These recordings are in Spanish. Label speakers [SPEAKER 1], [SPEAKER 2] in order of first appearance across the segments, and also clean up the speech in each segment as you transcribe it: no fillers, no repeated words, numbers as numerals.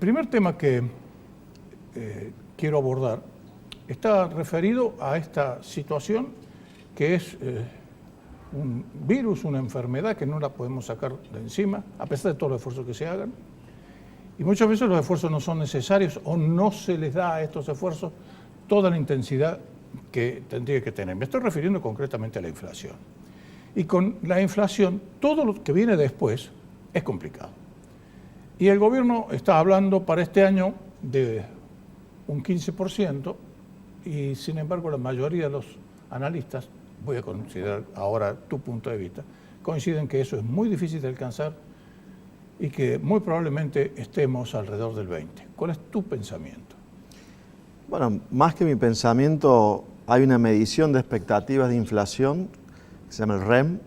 [SPEAKER 1] primer tema que quiero abordar está referido a esta situación que es un virus, una enfermedad que no la podemos sacar de encima, a pesar de todos los esfuerzos que se hagan. Y muchas veces los esfuerzos no son necesarios o no se les da a estos esfuerzos toda la intensidad que tendría que tener. Me estoy refiriendo concretamente a la inflación. Y con la inflación, todo lo que viene después es complicado. Y el gobierno está hablando para este año de un 15%, y sin embargo la mayoría de los analistas, voy a considerar ahora tu punto de vista, coinciden que eso es muy difícil de alcanzar y que muy probablemente estemos alrededor del 20%. ¿Cuál es tu pensamiento?
[SPEAKER 2] Bueno, más que mi pensamiento, hay una medición de expectativas de inflación, que se llama el REM,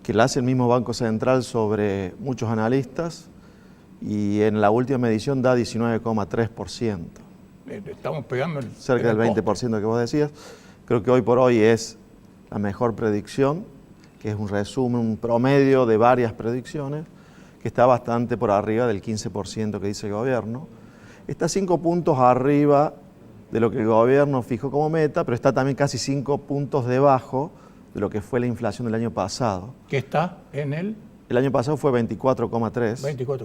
[SPEAKER 2] que la hace el mismo Banco Central sobre muchos analistas, y en la última medición da 19,3%.
[SPEAKER 1] Estamos pegando
[SPEAKER 2] cerca del 20% que vos decías. Creo que hoy por hoy es la mejor predicción, que es un resumen, un promedio de varias predicciones, que está bastante por arriba del 15% que dice el gobierno. Está 5 puntos arriba de lo que el gobierno fijó como meta, pero está también casi 5 puntos debajo de lo que fue la inflación del año pasado.
[SPEAKER 1] ¿Qué está en el?
[SPEAKER 2] El año pasado fue 24,3.
[SPEAKER 1] 24,3.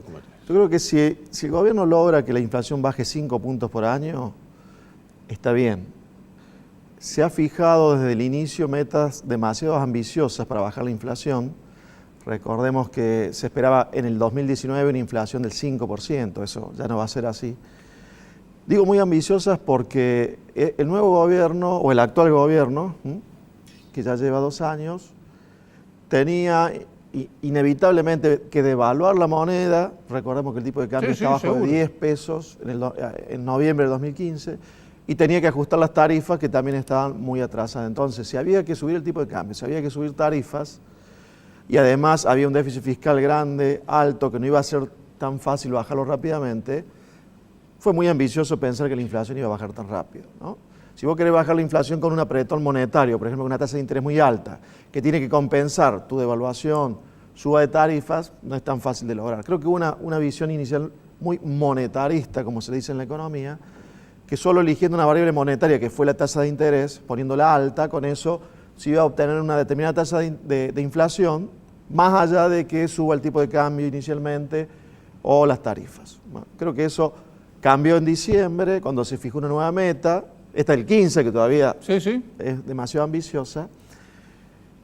[SPEAKER 2] Yo creo que si el gobierno logra que la inflación baje 5 puntos por año, está bien. Se ha fijado desde el inicio metas demasiado ambiciosas para bajar la inflación. Recordemos que se esperaba en el 2019 una inflación del 5%, eso ya no va a ser así. Digo muy ambiciosas porque el nuevo gobierno, o el actual gobierno, que ya lleva 2 años, tenía inevitablemente que devaluar la moneda. Recordemos que el tipo de cambio está bajo de 10 pesos en noviembre de 2015, y tenía que ajustar las tarifas que también estaban muy atrasadas. Entonces, si había que subir el tipo de cambio, si había que subir tarifas, y además había un déficit fiscal grande, alto, que no iba a ser tan fácil bajarlo rápidamente, fue muy ambicioso pensar que la inflación iba a bajar tan rápido, ¿no? Si vos querés bajar la inflación con un apretón monetario, por ejemplo, con una tasa de interés muy alta, que tiene que compensar tu devaluación, suba de tarifas, no es tan fácil de lograr. Creo que hubo una visión inicial muy monetarista, como se dice en la economía, que solo eligiendo una variable monetaria, que fue la tasa de interés, poniéndola alta, con eso se iba a obtener una determinada tasa de inflación, más allá de que suba el tipo de cambio inicialmente o las tarifas. Bueno, creo que eso cambió en diciembre, cuando se fijó una nueva meta. Esta es el 15, que todavía es demasiado ambiciosa.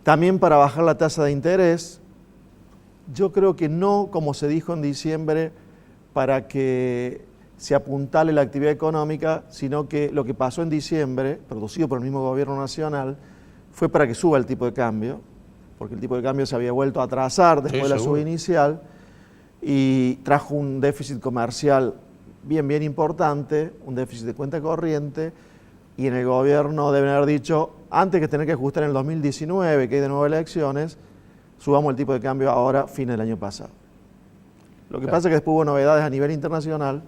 [SPEAKER 2] También para bajar la tasa de interés, yo creo que no, como se dijo en diciembre, para que se apuntale la actividad económica, sino que lo que pasó en diciembre, producido por el mismo gobierno nacional, fue para que suba el tipo de cambio, porque el tipo de cambio se había vuelto a atrasar después de la suba inicial, y trajo un déficit comercial bien importante, un déficit de cuenta corriente, y en el gobierno deben haber dicho, antes que tener que ajustar en el 2019, que hay de nuevo elecciones, subamos el tipo de cambio ahora, fin del año pasado. Lo que pasa es que después hubo novedades a nivel internacional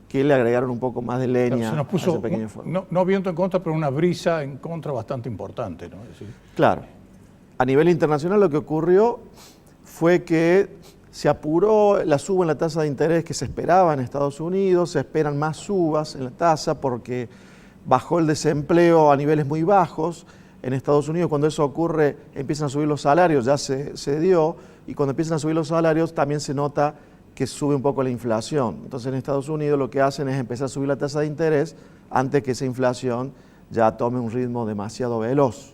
[SPEAKER 2] que le agregaron un poco más de leña
[SPEAKER 1] se nos puso,
[SPEAKER 2] a ese pequeño esfuerzo.
[SPEAKER 1] No viento en contra, pero una brisa en contra bastante importante, ¿no? Es decir,
[SPEAKER 2] claro. A nivel internacional lo que ocurrió fue que se apuró la suba en la tasa de interés que se esperaba en Estados Unidos, se esperan más subas en la tasa porque bajó el desempleo a niveles muy bajos. En Estados Unidos, cuando eso ocurre, empiezan a subir los salarios, ya se dio, y cuando empiezan a subir los salarios también se nota que sube un poco la inflación. Entonces en Estados Unidos lo que hacen es empezar a subir la tasa de interés antes que esa inflación ya tome un ritmo demasiado veloz.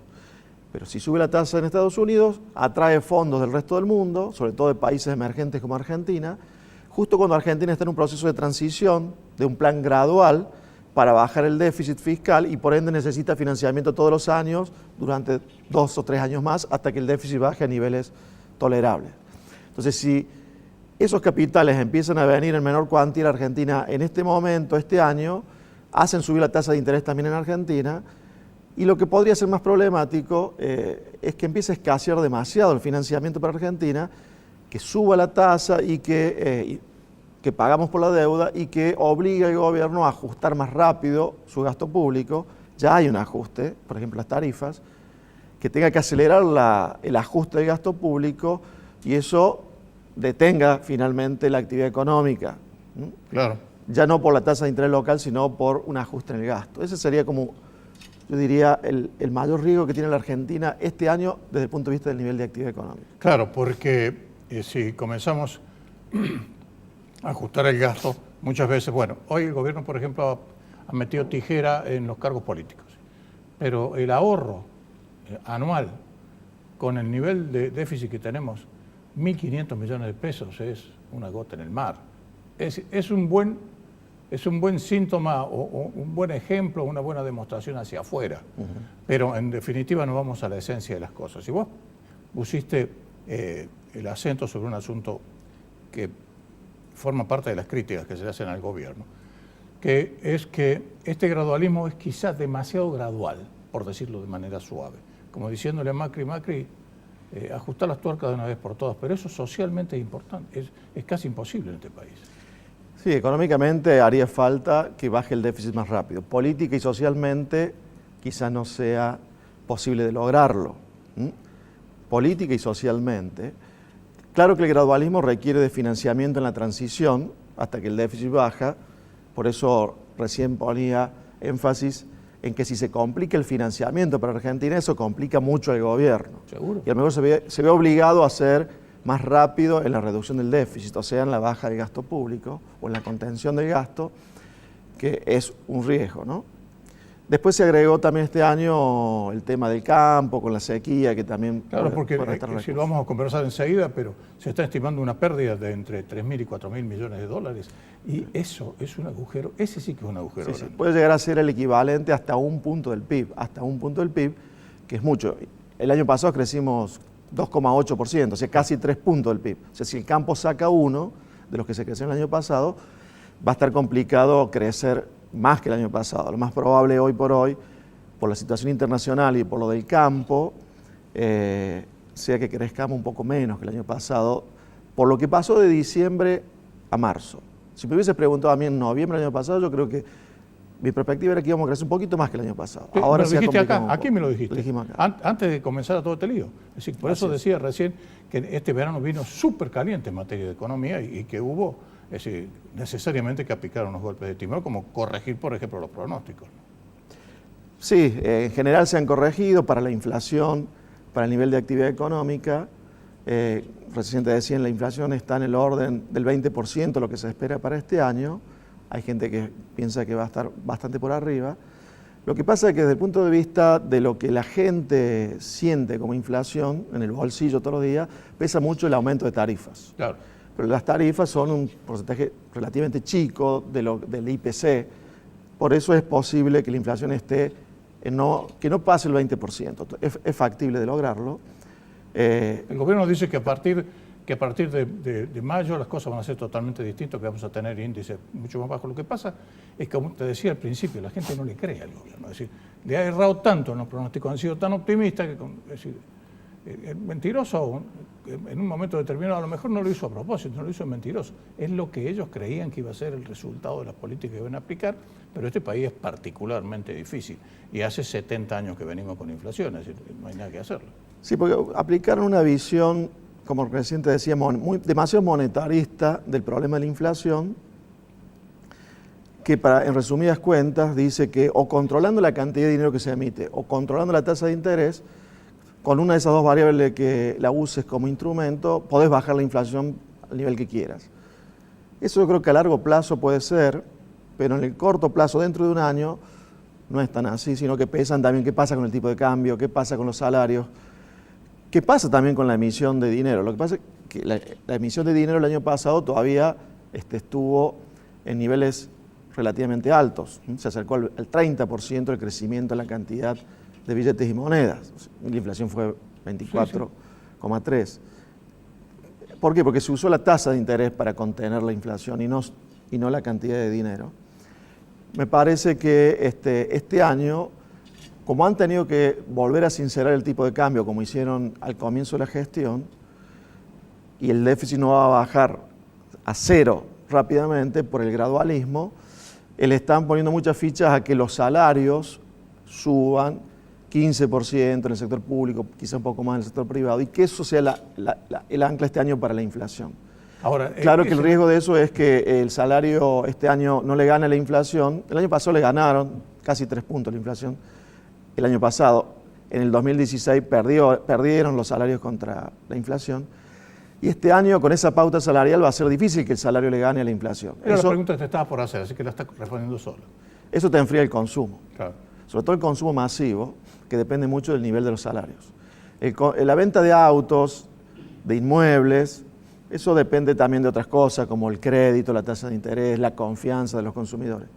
[SPEAKER 2] Pero si sube la tasa en Estados Unidos, atrae fondos del resto del mundo, sobre todo de países emergentes como Argentina, justo cuando Argentina está en un proceso de transición, de un plan gradual para bajar el déficit fiscal, y por ende necesita financiamiento todos los años durante 2 o 3 años más hasta que el déficit baje a niveles tolerables. Entonces, si esos capitales empiezan a venir en menor cuantía a la Argentina en este momento, este año, hacen subir la tasa de interés también en Argentina, y lo que podría ser más problemático es que empiece a escasear demasiado el financiamiento para Argentina, que suba la tasa y que pagamos por la deuda, y que obliga al gobierno a ajustar más rápido su gasto público. Ya hay un ajuste, por ejemplo las tarifas, que tenga que acelerar el ajuste del gasto público, y eso detenga finalmente la actividad económica.
[SPEAKER 1] Claro.
[SPEAKER 2] Ya no por la tasa de interés local, sino por un ajuste en el gasto. Ese sería como, yo diría, el mayor riesgo que tiene la Argentina este año desde el punto de vista del nivel de actividad económica.
[SPEAKER 1] Claro, porque si comenzamos a ajustar el gasto, muchas veces, bueno, hoy el gobierno, por ejemplo, ha metido tijera en los cargos políticos, pero el ahorro anual con el nivel de déficit que tenemos, 1.500 millones de pesos, es una gota en el mar. Es un buen síntoma o un buen ejemplo, una buena demostración hacia afuera, pero en definitiva no vamos a la esencia de las cosas. Si vos pusiste el acento sobre un asunto que forma parte de las críticas que se le hacen al gobierno, que es que este gradualismo es quizás demasiado gradual, por decirlo de manera suave, como diciéndole a Macri, ajustar las tuercas de una vez por todas, pero eso socialmente es importante, es casi imposible en este país.
[SPEAKER 2] Sí, económicamente haría falta que baje el déficit más rápido. Política y socialmente quizás no sea posible de lograrlo. Política y socialmente. Claro que el gradualismo requiere de financiamiento en la transición hasta que el déficit baja, por eso recién ponía énfasis en que si se complica el financiamiento para Argentina, eso complica mucho al gobierno.
[SPEAKER 1] Seguro.
[SPEAKER 2] Y a lo mejor se ve obligado a ser más rápido en la reducción del déficit, o sea, en la baja del gasto público o en la contención del gasto, que es un riesgo, ¿no? Después se agregó también este año el tema del campo, con la sequía, que también
[SPEAKER 1] Claro, porque
[SPEAKER 2] restar
[SPEAKER 1] si lo vamos a conversar enseguida, pero se está estimando una pérdida de entre 3.000 y 4.000 millones de dólares, y eso es un agujero, ese sí que es un agujero.
[SPEAKER 2] Sí, puede llegar a ser el equivalente hasta un punto del PIB, que es mucho. El año pasado crecimos 2,8%, o sea, casi 3 puntos del PIB. O sea, si el campo saca uno de los que se creció el año pasado, va a estar complicado crecer más que el año pasado. Lo más probable hoy por hoy, por la situación internacional y por lo del campo, sea que crezcamos un poco menos que el año pasado, por lo que pasó de diciembre a marzo. Si me hubiese preguntado a mí en noviembre del año pasado, yo creo que mi perspectiva era que íbamos a crecer un poquito más que el año pasado.
[SPEAKER 1] Sí,
[SPEAKER 2] ahora
[SPEAKER 1] me lo dijiste acá,
[SPEAKER 2] un
[SPEAKER 1] aquí
[SPEAKER 2] poco.
[SPEAKER 1] me lo dijiste.
[SPEAKER 2] Lo dijimos acá.
[SPEAKER 1] Antes de comenzar todo este lío. Es decir, por eso decía recién que este verano vino súper caliente en materia de economía y que hubo necesariamente que aplicar unos golpes de timón, como corregir, por ejemplo, los pronósticos.
[SPEAKER 2] Sí, en general se han corregido para la inflación, para el nivel de actividad económica. Recién te decía, la inflación está en el orden del 20%, lo que se espera para este año. Hay gente que piensa que va a estar bastante por arriba. Lo que pasa es que desde el punto de vista de lo que la gente siente como inflación en el bolsillo todos los días, pesa mucho el aumento de tarifas.
[SPEAKER 1] Claro.
[SPEAKER 2] Pero las tarifas son un porcentaje relativamente chico del IPC. Por eso es posible que la inflación esté que no pase el 20%. Es factible de lograrlo.
[SPEAKER 1] El gobierno dice que a partir de mayo las cosas van a ser totalmente distintas, que vamos a tener índices mucho más bajos. Lo que pasa es que, como te decía al principio, la gente no le cree al gobierno. Es decir, le ha errado tanto en los pronósticos, han sido tan optimistas que, es decir, el mentiroso en un momento determinado a lo mejor no lo hizo a propósito, no lo hizo mentiroso. Es lo que ellos creían que iba a ser el resultado de las políticas que iban a aplicar, pero este país es particularmente difícil y hace 70 años que venimos con inflación, es decir, no hay nada que hacerlo.
[SPEAKER 2] Sí, porque aplicaron una visión, como recién te decíamos, demasiado monetarista del problema de la inflación, que en resumidas cuentas dice que o controlando la cantidad de dinero que se emite o controlando la tasa de interés, con una de esas dos variables que la uses como instrumento, podés bajar la inflación al nivel que quieras. Eso yo creo que a largo plazo puede ser, pero en el corto plazo, dentro de un año, no es tan así, sino que pesan también qué pasa con el tipo de cambio, qué pasa con los salarios, qué pasa también con la emisión de dinero. Lo que pasa es que la emisión de dinero el año pasado todavía estuvo en niveles relativamente altos. Se acercó al 30% del crecimiento en la cantidad de billetes y monedas. La inflación fue 24,3%. ¿Por qué? Porque se usó la tasa de interés para contener la inflación y no la cantidad de dinero. Me parece que este año, como han tenido que volver a sincerar el tipo de cambio, como hicieron al comienzo de la gestión, y el déficit no va a bajar a cero rápidamente por el gradualismo, le están poniendo muchas fichas a que los salarios suban 15% en el sector público, quizá un poco más en el sector privado, y que eso sea el ancla este año para la inflación.
[SPEAKER 1] Ahora,
[SPEAKER 2] claro que el riesgo de eso es que el salario este año no le gane la inflación. El año pasado le ganaron casi 3 puntos la inflación. El año pasado, en el 2016, perdieron los salarios contra la inflación. Y este año, con esa pauta salarial, va a ser difícil que el salario le gane a la inflación.
[SPEAKER 1] Era la pregunta que te estaba por hacer, así que la estás respondiendo solo.
[SPEAKER 2] Eso te enfría el consumo.
[SPEAKER 1] Claro.
[SPEAKER 2] Sobre todo el consumo masivo, que depende mucho del nivel de los salarios. La venta de autos, de inmuebles, eso depende también de otras cosas, como el crédito, la tasa de interés, la confianza de los consumidores.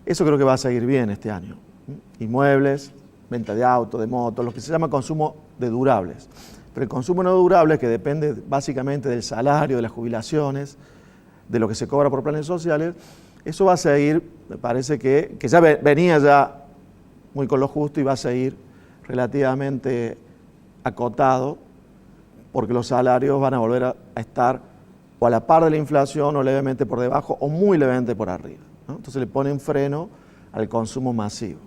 [SPEAKER 2] Eso creo que va a seguir bien este año. Inmuebles, venta de autos, de motos, lo que se llama consumo de durables. Pero el consumo no durable, que depende básicamente del salario, de las jubilaciones, de lo que se cobra por planes sociales, eso va a seguir, me parece que ya venía ya muy con lo justo y va a seguir relativamente acotado, porque los salarios van a volver a estar o a la par de la inflación o levemente por debajo o muy levemente por arriba, ¿no? Entonces le ponen freno al consumo masivo.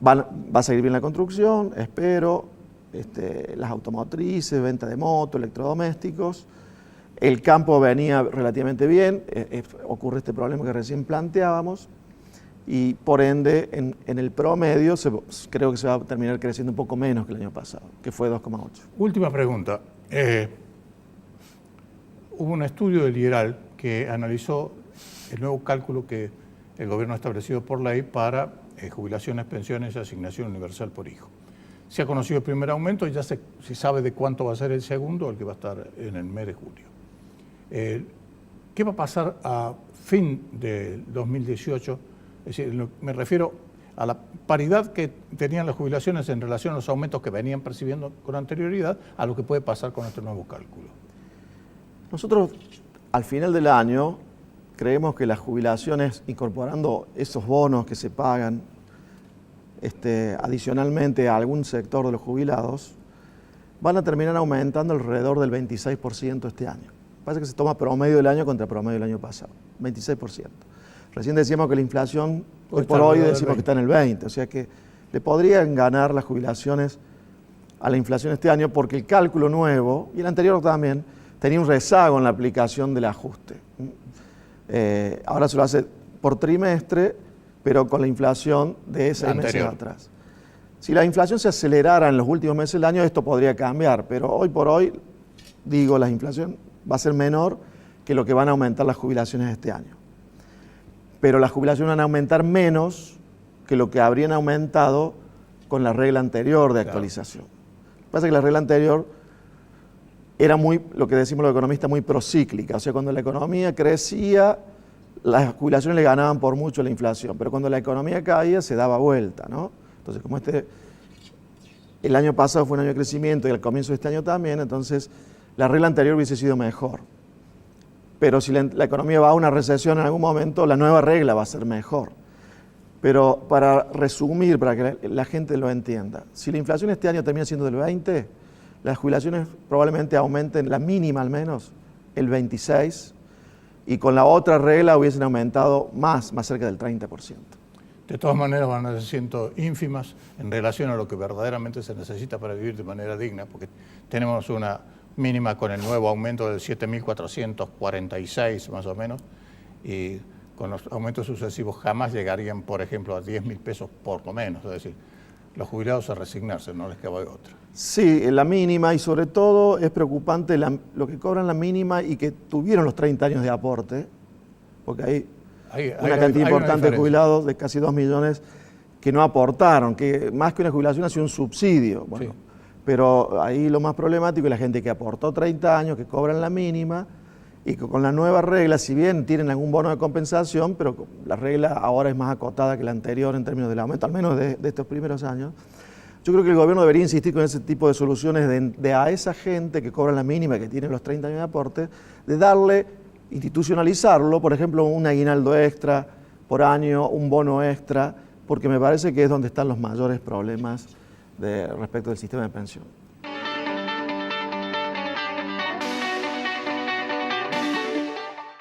[SPEAKER 2] Va a seguir bien la construcción, espero, las automotrices, venta de motos, electrodomésticos. El campo venía relativamente bien, ocurre este problema que recién planteábamos y por ende en el promedio creo que se va a terminar creciendo un poco menos que el año pasado, que fue 2,8.
[SPEAKER 1] Última pregunta. Hubo un estudio del IERAL que analizó el nuevo cálculo que el gobierno ha establecido por ley para jubilaciones, pensiones y asignación universal por hijo. Se ha conocido el primer aumento y ya se sabe de cuánto va a ser el segundo, el que va a estar en el mes de julio. ¿Qué va a pasar a fin del 2018? Es decir, me refiero a la paridad que tenían las jubilaciones en relación a los aumentos que venían percibiendo con anterioridad a lo que puede pasar con este nuevo cálculo.
[SPEAKER 2] Nosotros, al final del año, creemos que las jubilaciones, incorporando esos bonos que se pagan adicionalmente a algún sector de los jubilados, van a terminar aumentando alrededor del 26% este año. Parece que se toma promedio del año contra promedio del año pasado, 26%. Recién decíamos que la inflación, hoy por hoy decimos que está en el 20%, o sea que le podrían ganar las jubilaciones a la inflación este año porque el cálculo nuevo, y el anterior también, tenía un rezago en la aplicación del ajuste. Ahora se lo hace por trimestre, pero con la inflación de 6 meses atrás. Si la inflación se acelerara en los últimos meses del año, esto podría cambiar, pero hoy por hoy, digo, la inflación va a ser menor que lo que van a aumentar las jubilaciones este año. Pero las jubilaciones van a aumentar menos que lo que habrían aumentado con la regla anterior de actualización. Lo que pasa es que la regla anterior era muy, lo que decimos los economistas, muy procíclica. O sea, cuando la economía crecía, las jubilaciones le ganaban por mucho la inflación, pero cuando la economía caía se daba vuelta, ¿no? Entonces, como el año pasado fue un año de crecimiento y al comienzo de este año también, entonces la regla anterior hubiese sido mejor. Pero si la economía va a una recesión en algún momento, la nueva regla va a ser mejor. Pero para resumir, para que la gente lo entienda, si la inflación este año termina siendo del 20%, las jubilaciones probablemente aumenten, la mínima al menos, el 26%, y con la otra regla hubiesen aumentado más cerca del 30%.
[SPEAKER 1] De todas maneras van a ser siendo ínfimas en relación a lo que verdaderamente se necesita para vivir de manera digna, porque tenemos una mínima con el nuevo aumento de 7.446 más o menos, y con los aumentos sucesivos jamás llegarían, por ejemplo, a 10.000 pesos por lo menos, es decir, los jubilados a resignarse, no les queda otra. Sí,
[SPEAKER 2] la mínima, y sobre todo es preocupante lo que cobran la mínima y que tuvieron los 30 años de aporte, porque hay una cantidad importante de jubilados, de casi 2 millones, que no aportaron, que más que una jubilación ha sido un subsidio. Bueno, sí. Pero ahí lo más problemático es la gente que aportó 30 años, que cobran la mínima, y que con la nueva regla, si bien tienen algún bono de compensación, pero la regla ahora es más acotada que la anterior en términos del aumento, al menos de estos primeros años. Yo creo que el gobierno debería insistir con ese tipo de soluciones de a esa gente que cobra la mínima, que tiene los 30 años de aporte, de darle, institucionalizarlo, por ejemplo, un aguinaldo extra por año, un bono extra, porque me parece que es donde están los mayores problemas respecto del sistema de pensión.